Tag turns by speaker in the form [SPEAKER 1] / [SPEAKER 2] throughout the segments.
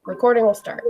[SPEAKER 1] Recording will start.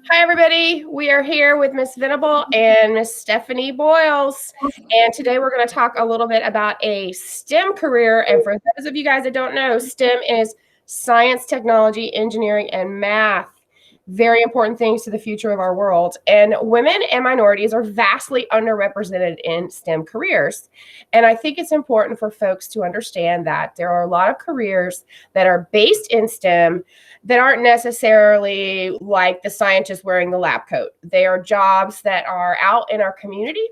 [SPEAKER 1] Hi, everybody. We are here with Miss Venable and Miss Stephanie Boyles. And today we're going to talk a little bit about a STEM career. And for those of you guys that don't know, STEM is science, technology, engineering, and math. Very important things to the future of our world. And women and minorities are vastly underrepresented in STEM careers. And I think it's important for folks to understand that there are a lot of careers that are based in STEM that aren't necessarily like the scientist wearing the lab coat. They are jobs that are out in our community,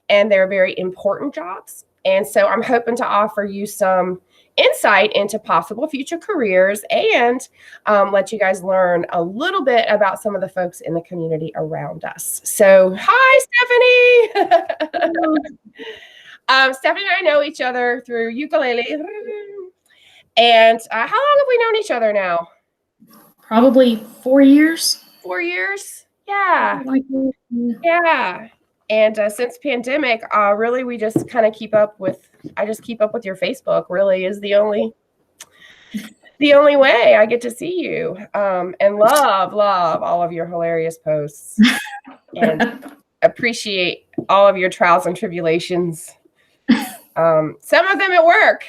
[SPEAKER 1] and they're very important jobs. And so I'm hoping to offer you some insight into possible future careers and let you guys learn a little bit about some of the folks in the community around us. So, hi, Stephanie. Stephanie and I know each other through ukulele. And how long have we known each other now?
[SPEAKER 2] Probably 4 years.
[SPEAKER 1] 4 years? Yeah. Yeah. And since pandemic, really, we just kind of I just keep up with your Facebook, really is the only way I get to see you, and love all of your hilarious posts and appreciate all of your trials and tribulations. Some of them at work.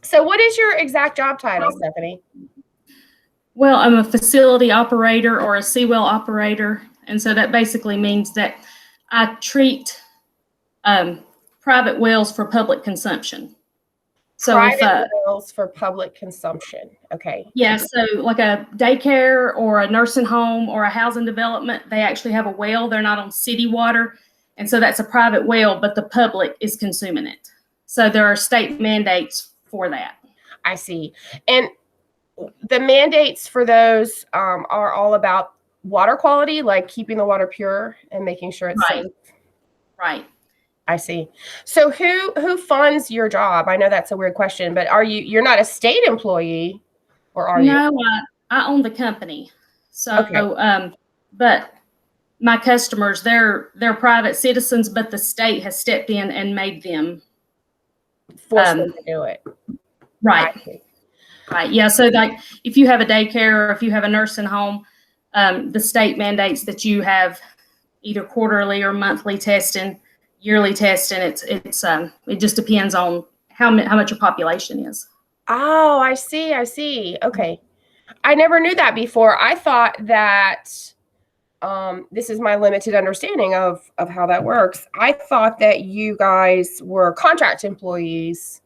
[SPEAKER 1] So what is your exact job title, Stephanie?
[SPEAKER 2] Well, I'm a facility operator or a seawell operator. And so that basically means that I treat private wells for public consumption. So
[SPEAKER 1] private wells for public consumption. Okay.
[SPEAKER 2] Yeah. So like a daycare or a nursing home or a housing development, they actually have a well. They're not on city water. And so that's a private well, but the public is consuming it. So there are state mandates for that.
[SPEAKER 1] I see. And the mandates for those are all about water quality, like keeping the water pure and making sure it's safe.
[SPEAKER 2] Right.
[SPEAKER 1] I see. So who funds your job? I know that's a weird question, but you're not a state employee, or are you?
[SPEAKER 2] No, I own the company. So, okay. But my customers, they're private citizens, but the state has stepped in and made them
[SPEAKER 1] force them to do it.
[SPEAKER 2] Right. Right. Yeah. So like if you have a daycare or if you have a nursing home, the state mandates that you have either quarterly or monthly testing, yearly testing. It just depends on how much your population is.
[SPEAKER 1] Oh, I see. Okay. I never knew that before. I thought that this is my limited understanding of how that works. I thought that you guys were contract employees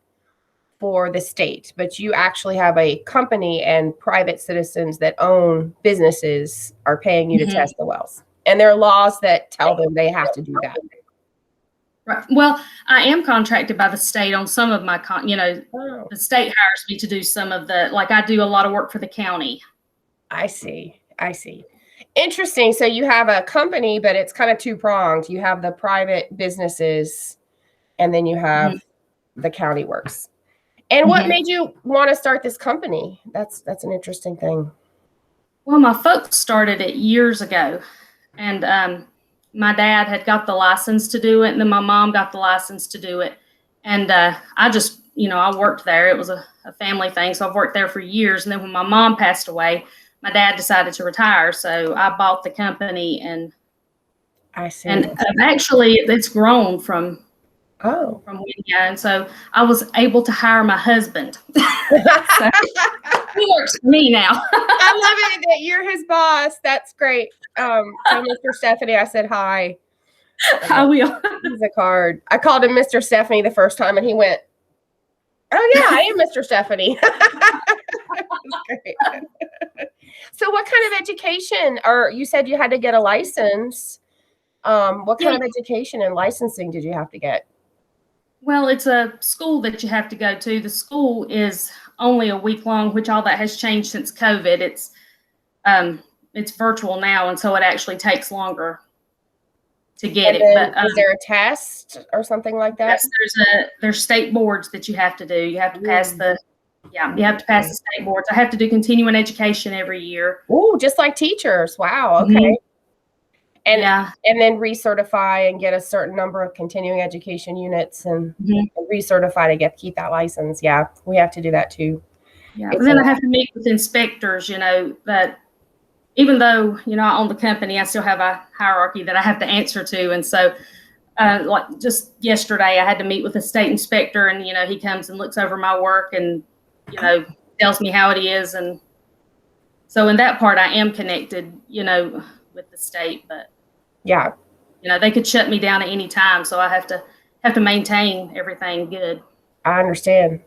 [SPEAKER 1] for the state, but you actually have a company and private citizens that own businesses are paying you to test the wells. And there are laws that tell them they have to do that.
[SPEAKER 2] Right. Well, I am contracted by the state on some of my, the state hires me to do some of I do a lot of work for the county.
[SPEAKER 1] I see. Interesting. So you have a company, but it's kind of two-pronged. You have the private businesses, and then you have the county works. And what made you want to start this company? That's an interesting thing.
[SPEAKER 2] Well, my folks started it years ago, and my dad had got the license to do it, and then my mom got the license to do it. And I just, I worked there. It was a family thing, so I've worked there for years. And then when my mom passed away, my dad decided to retire, so I bought the company, and
[SPEAKER 1] I see.
[SPEAKER 2] And actually, it's grown from when, and so I was able to hire my husband. So he works for me now.
[SPEAKER 1] I love it that you're his boss. That's great. So Mr. Stephanie, I said hi.
[SPEAKER 2] I will.
[SPEAKER 1] He's a card. I called him Mr. Stephanie the first time, and he went, "Oh yeah, I am Mr. Stephanie." Great. So what kind of education, or you said you had to get a license. What kind of education and licensing did you have to get?
[SPEAKER 2] Well, it's a school that you have to go to. The school is only a week long, which all that has changed since COVID. It's virtual now, and so it actually takes longer to get it. But
[SPEAKER 1] is there a test or something like that?
[SPEAKER 2] Yes, there's state boards that you have to do. You have to pass the state boards. I have to do continuing education every year.
[SPEAKER 1] Oh, just like teachers. Wow. Okay. And then recertify and get a certain number of continuing education units and recertify to keep that license. Yeah, we have to do that too.
[SPEAKER 2] Yeah, but then I have to meet with inspectors, that even though, I own the company, I still have a hierarchy that I have to answer to. And so, like just yesterday, I had to meet with a state inspector, and, he comes and looks over my work and, tells me how it is. And so in that part, I am connected, with the state, but
[SPEAKER 1] Yeah,
[SPEAKER 2] they could shut me down at any time. So I have to maintain everything good.
[SPEAKER 1] I understand.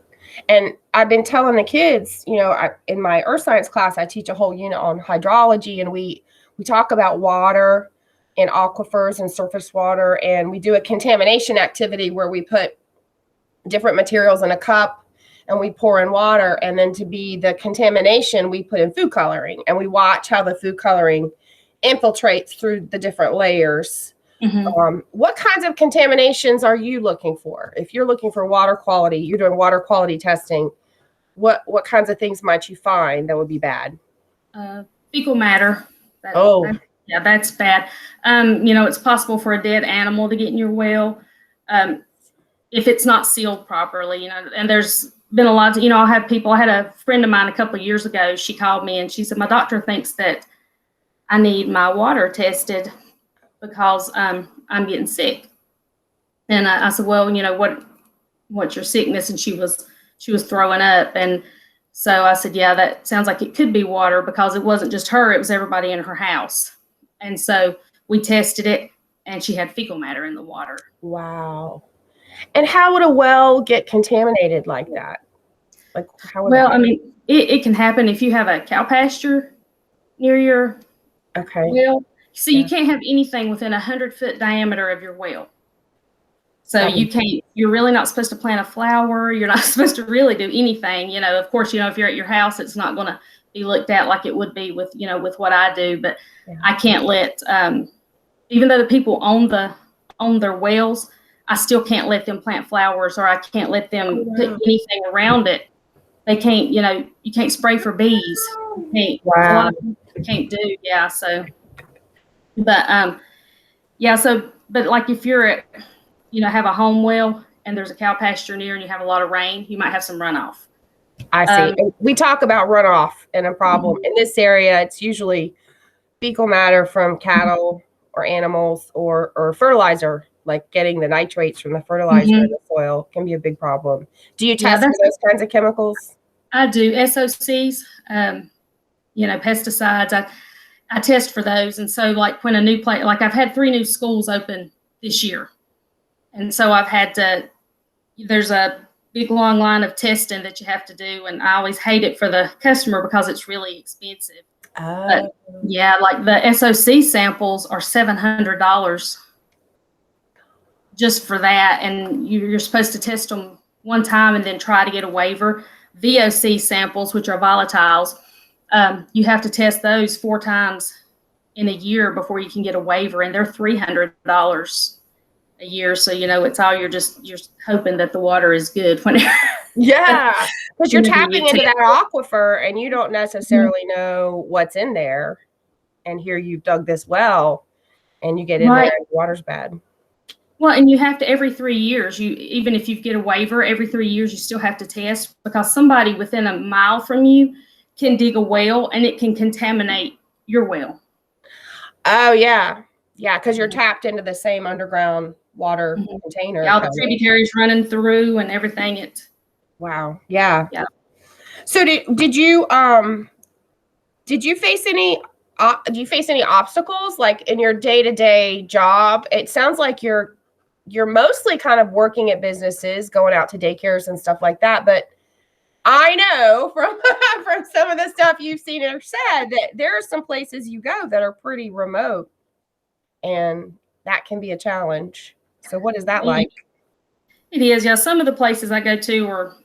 [SPEAKER 1] And I've been telling the kids, in my earth science class, I teach a whole unit on hydrology, and we talk about water and aquifers and surface water, and we do a contamination activity where we put different materials in a cup and we pour in water, and then to be the contamination, we put in food coloring, and we watch how the food coloring infiltrates through the different layers.
[SPEAKER 2] Mm-hmm.
[SPEAKER 1] What kinds of contaminations are you looking for? If you're looking for water quality, you're doing water quality testing, what kinds of things might you find that would be bad?
[SPEAKER 2] Fecal matter. Yeah, that's bad. It's possible for a dead animal to get in your well if it's not sealed properly. And there's been a lot. I had a friend of mine a couple of years ago. She called me and she said, my doctor thinks that I need my water tested because I'm getting sick. And I said, well, what's your sickness? And she was throwing up. And so I said, yeah, that sounds like it could be water, because it wasn't just her, it was everybody in her house. And so we tested it, and she had fecal matter in the water.
[SPEAKER 1] Wow. And how would a well get contaminated like that? Like, how would
[SPEAKER 2] Well, I mean, it can happen if you have a cow pasture near your well. So you can't have anything within 100-foot diameter of your well. So you're really not supposed to plant a flower. You're not supposed to really do anything. Of course, if you're at your house, it's not going to be looked at like it would be with what I do. But I can't let, even though the people own their wells, I still can't let them plant flowers, or I can't let them put anything around it. They can't, you can't spray for bees. You can't do, yeah. So, but, but like if you're at, have a home well and there's a cow pasture near and you have a lot of rain, you might have some runoff.
[SPEAKER 1] I see. We talk about runoff and a problem. In this area, it's usually fecal matter from cattle or animals or fertilizer, like getting the nitrates from the fertilizer in the soil can be a big problem. Do you test for those kinds of chemicals?
[SPEAKER 2] I do. SOCs, pesticides. I test for those. And so like when a new place, like I've had 3 new schools open this year. And so there's a big long line of testing that you have to do. And I always hate it for the customer because it's really expensive. But yeah, like the SOC samples are $700 just for that. And you're supposed to test them one time and then try to get a waiver. VOC samples, which are volatiles, you have to test those 4 times in a year before you can get a waiver. And they're $300 a year. So, it's all you're hoping that the water is good.
[SPEAKER 1] Yeah, because you're tapping into that aquifer and you don't necessarily know what's in there. And here you've dug this well and you get in there and the water's bad.
[SPEAKER 2] Well, and you have to every 3 years, even if you get a waiver, every 3 years, you still have to test, because somebody within a mile from you can dig a well and it can contaminate your well.
[SPEAKER 1] Oh, yeah. Yeah, because you're tapped into the same underground water container.
[SPEAKER 2] Yeah, all the tributaries running through and everything.
[SPEAKER 1] Wow. Yeah. So did you face any do you face any obstacles like in your day-to-day job? It sounds like you're mostly kind of working at businesses, going out to daycares and stuff like that, but I know from from some of the stuff you've seen or said that there are some places you go that are pretty remote, and that can be a challenge. So what is that like?
[SPEAKER 2] It is, yeah. Some of the places I go to are,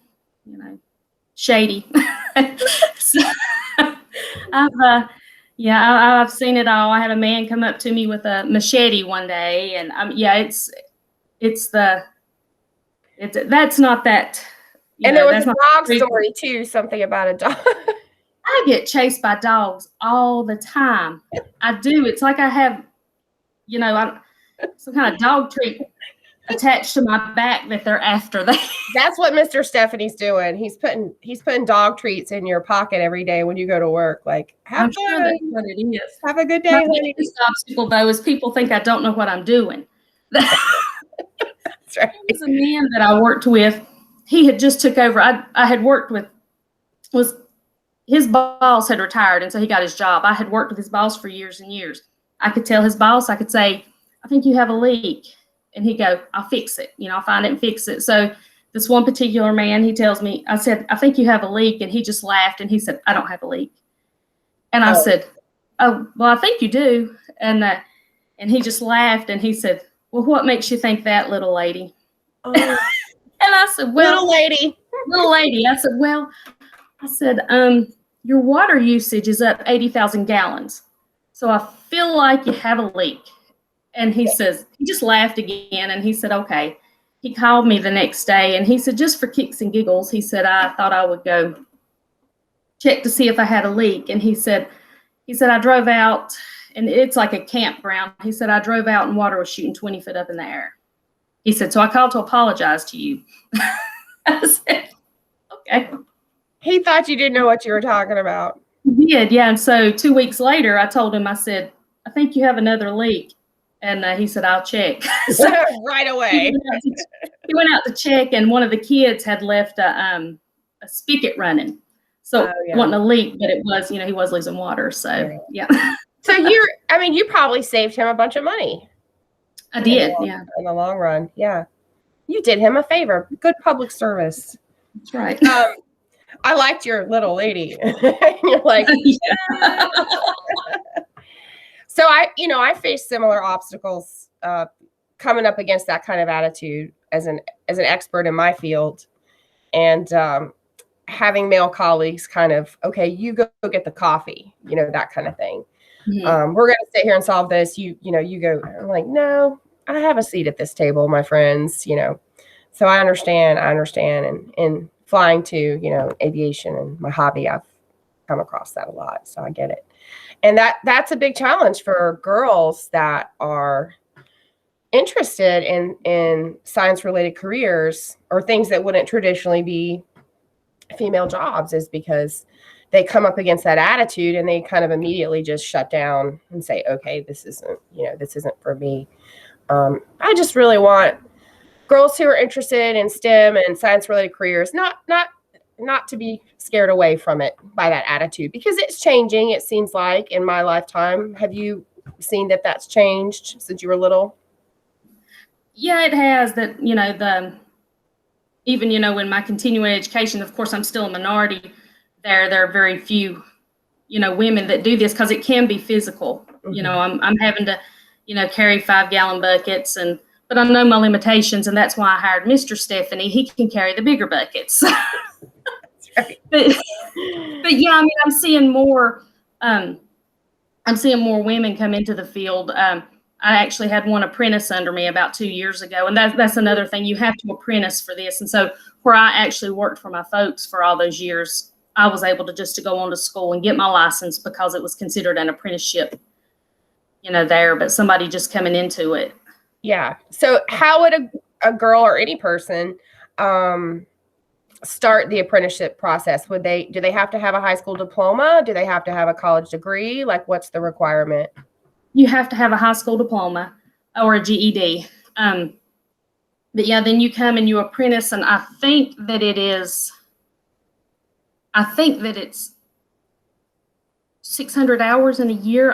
[SPEAKER 2] shady. So, I've seen it all. I had a man come up to me with a machete one day, and that's not that.
[SPEAKER 1] And there was a dog story too, something about a dog.
[SPEAKER 2] I get chased by dogs all the time. I do. It's like I have, some kind of dog treat attached to my back that they're after that.
[SPEAKER 1] That's what Mr. Stephanie's doing. He's putting dog treats in your pocket every day when you go to work. Like, have
[SPEAKER 2] I'm
[SPEAKER 1] fun.
[SPEAKER 2] sure that's what it is.
[SPEAKER 1] Have a good day,
[SPEAKER 2] My
[SPEAKER 1] honey.
[SPEAKER 2] biggest obstacle, though, is people think I don't know what I'm doing.
[SPEAKER 1] That's right.
[SPEAKER 2] There was a man that I worked with. He had just took over. I had worked with, was his boss had retired, and so he got his job. I had worked with his boss for years and years. I could tell his boss, I could say, I think you have a leak. And he'd go, I'll fix it. I'll find it and fix it. So this one particular man, he tells me, I said, I think you have a leak. And he just laughed and he said, I don't have a leak. And I said, oh, well, I think you do. And he just laughed and he said, well, what makes you think that, little lady?
[SPEAKER 1] Oh.
[SPEAKER 2] And I said, well, little lady. I said, your water usage is up 80,000 gallons. So I feel like you have a leak. And he says, he just laughed again. And he said, okay. He called me the next day and he said, just for kicks and giggles, he said, I thought I would go check to see if I had a leak. And he said, I drove out and it's like a campground. He said, I drove out and water was shooting 20 foot up in the air. He said, so I called to apologize to you. I said, okay.
[SPEAKER 1] He thought you didn't know what you were talking about.
[SPEAKER 2] He did, yeah. And so 2 weeks later, I told him, I said, I think you have another leak. And he said, I'll check. So
[SPEAKER 1] right away.
[SPEAKER 2] He went out to check, and one of the kids had left a spigot running. So it wasn't a leak, but it was, he was losing water. So, yeah.
[SPEAKER 1] So you probably saved him a bunch of money.
[SPEAKER 2] I did,
[SPEAKER 1] in the long run. Yeah. You did him a favor. Good public service.
[SPEAKER 2] That's right.
[SPEAKER 1] I liked your little lady. You're like, yeah. So I faced similar obstacles coming up against that kind of attitude as an expert in my field, and having male colleagues kind of, okay, you go get the coffee, that kind of thing. Mm-hmm. We're going to sit here and solve this. You go. I'm like, no, I have a seat at this table, my friends. So I understand, and flying to aviation and my hobby, I've come across that a lot, so I get it. And that's a big challenge for girls that are interested in science-related careers or things that wouldn't traditionally be female jobs, is because they come up against that attitude and they kind of immediately just shut down and say, okay, this isn't for me. I just really want girls who are interested in STEM and science-related careers, not to be scared away from it by that attitude, because it's changing. It seems like in my lifetime. Have you seen that that's changed since you were little?
[SPEAKER 2] Yeah, it has. That, even in my continuing education, of course, I'm still a minority there. There are very few, women that do this because it can be physical. Mm-hmm. I'm having to, carry 5-gallon buckets, but I know my limitations, and that's why I hired Mr. Stephanie. He can carry the bigger buckets. Right. But yeah, I'm seeing more. I'm seeing more women come into the field. I actually had one apprentice under me about 2 years ago, and that's another thing. You have to apprentice for this, and so where I actually worked for my folks for all those years, I was able to go on to school and get my license because it was considered an apprenticeship, there. But somebody just coming into it.
[SPEAKER 1] Yeah. So how would a girl or any person start the apprenticeship process? Do they have to have a high school diploma? Do they have to have a college degree? Like, what's the requirement?
[SPEAKER 2] You have to have a high school diploma or a GED. But yeah, then you come and you apprentice, and I think that it's 600 hours in a year.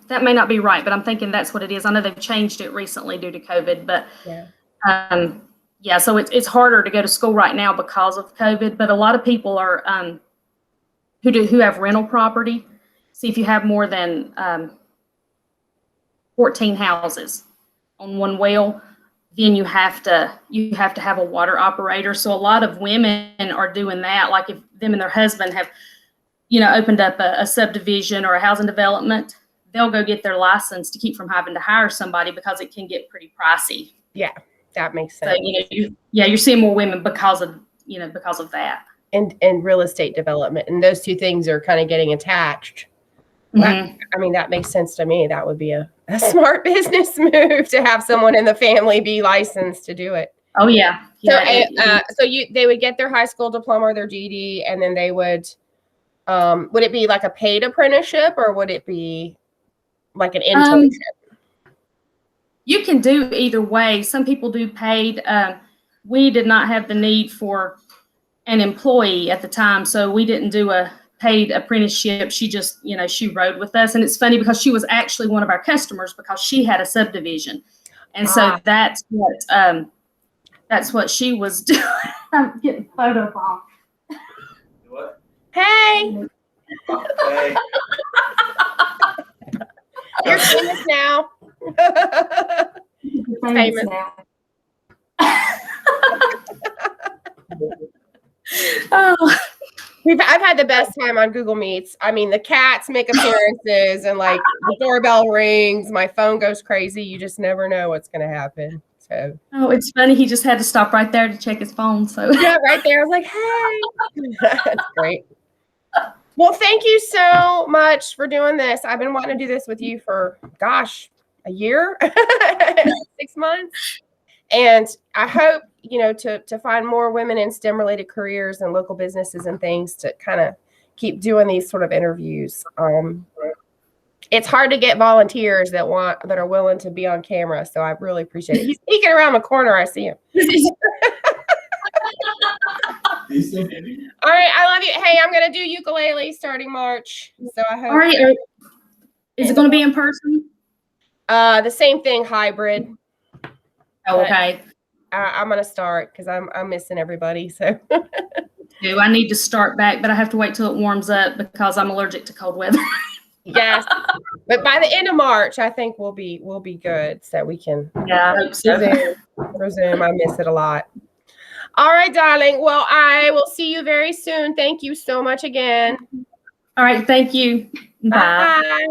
[SPEAKER 2] That may not be right, but I'm thinking that's what it is. I know they've changed it recently due to COVID, but yeah. So it's harder to go to school right now because of COVID. But a lot of people are who have rental property. See, if you have more than 14 houses on one well, then you have to have a water operator. So a lot of women are doing that. Like if them and their husband have, opened up a subdivision or a housing development, they'll go get their license to keep from having to hire somebody because it can get pretty pricey.
[SPEAKER 1] Yeah, that makes sense.
[SPEAKER 2] So, you're seeing more women because of that.
[SPEAKER 1] And real estate development. And those two things are kind of getting attached. Mm-hmm. That makes sense to me. That would be a a smart business move to have someone in the family be licensed to do it.
[SPEAKER 2] Oh yeah.
[SPEAKER 1] So they would get their high school diploma or their GED, and then they would it be like a paid apprenticeship, or would it be like an internship?
[SPEAKER 2] You can do either way. Some people do paid. We did not have the need for an employee at the time, so we didn't do a paid apprenticeship. She just, she rode with us. And it's funny because she was actually one of our customers because she had a subdivision. And so that's what she was doing. I'm getting photo bomb.
[SPEAKER 1] What? Hey. Hey. You're famous now. Famous now. Oh. I've had the best time on Google Meets. I mean, the cats make appearances and like the doorbell rings, my phone goes crazy. You just never know what's going to happen. So.
[SPEAKER 2] Oh, it's funny. He just had to stop right there to check his phone. So
[SPEAKER 1] yeah, right there. I was like, hey, that's great. Well, thank you so much for doing this. I've been wanting to do this with you for, gosh, a year, 6 months. And I hope, to find more women in STEM related careers and local businesses and things to kind of keep doing these sort of interviews. It's hard to get volunteers that are willing to be on camera. So I really appreciate it. He's peeking around the corner. I see him. All right. I love you. Hey, I'm going to do ukulele starting March. So I hope.
[SPEAKER 2] All right. Is it going to be in person?
[SPEAKER 1] The same thing, hybrid.
[SPEAKER 2] Oh, okay.
[SPEAKER 1] I'm going to start because I'm missing everybody. So
[SPEAKER 2] I need to start back, but I have to wait till it warms up because I'm allergic to cold weather.
[SPEAKER 1] Yes. But by the end of March, I think we'll be good. So we can resume. I miss it a lot. All right, darling. Well, I will see you very soon. Thank you so much again.
[SPEAKER 2] All right. Thank you. Bye.
[SPEAKER 1] Bye.